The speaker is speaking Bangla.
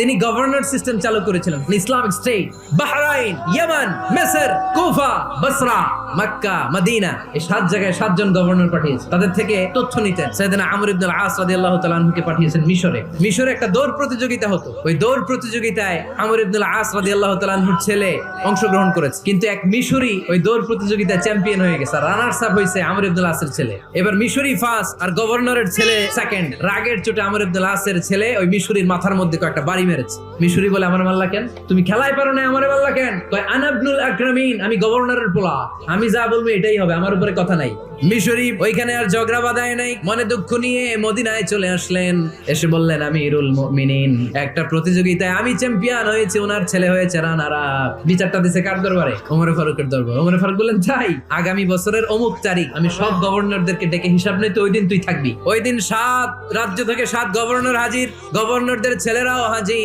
তিনি গভর্নর সিস্টেম চালু করেছিলেন। ইসলামিক স্টেট, বাহরাইন, ইয়েমেন, মিসর, কুফা, বসরা, মক্কা, মদিনা, এই 7 জায়গায় 7 জন গভর্নর পাঠিয়েছে। তাদের থেকে তথ্য নিতেন। সাইয়েদনা আমর ইবনে আল-আস রাদিয়াল্লাহু তাআলা আনহুকে পাঠিয়েছেন মিশরে। মিশরে একটা দৌড় প্রতিযোগিতা হতো। ওই দৌড় প্রতিযোগিতায় আমর ইবনে আল-আস রাদিয়াল্লাহু তাআলা আনহুর ছেলে অংশগ্রহণ করেছে, কিন্তু এক মিশরি ওই দৌড় প্রতিযোগিতায় চ্যাম্পিয়ন হয়ে গেছে। রানার্স আপ হয়েছে আমর ইবনে আল-আসের ছেলে। এবার মিশরি ফার্স্ট আর গভর্নরের ছেলে সেকেন্ড। রাগের চোটে আমর ইবনে আল-আসের ছেলে ওই মিশরির মাথার মধ্যে কয়েকটা বাড়ি মেরেছে। মিশরি বলে, আমার মাল্লা কেন? তুমি খেলায় পারো না, আমারে মাল্লা কেন? কয়, আনা ইবনুল আকরামিন, আমি গভর্নরের পোলা, আমি যা বলবো এটাই হবে, আমার উপরে কথা নাই। মিশরি ওইখানে আর ঝগড়া বাঁধায় নাই, মনে দুঃখ নিয়ে মদিনায় চলে আসলেন। এসে বললেন, আমিরুল মুমিনিন, একটা প্রতিযোগিতায় আমি চ্যাম্পিয়ন হয়েছি, ওনার ছেলে হয়েছে রানার আপ। বিচারটা দিছে কার দরবারে? ওমর ফারুকের দরবারে। ওমর ফারুক বললেন, যাই, আগামী বছরের অমুক তারিখ আমি সব গভর্নরদেরকে ডেকে হিসাব নেই, তো ওই দিন তুই থাকবি। ওই দিন 7 রাজ্য থেকে 7 গভর্নর হাজির, গভর্নরদের ছেলেরাও হাজির।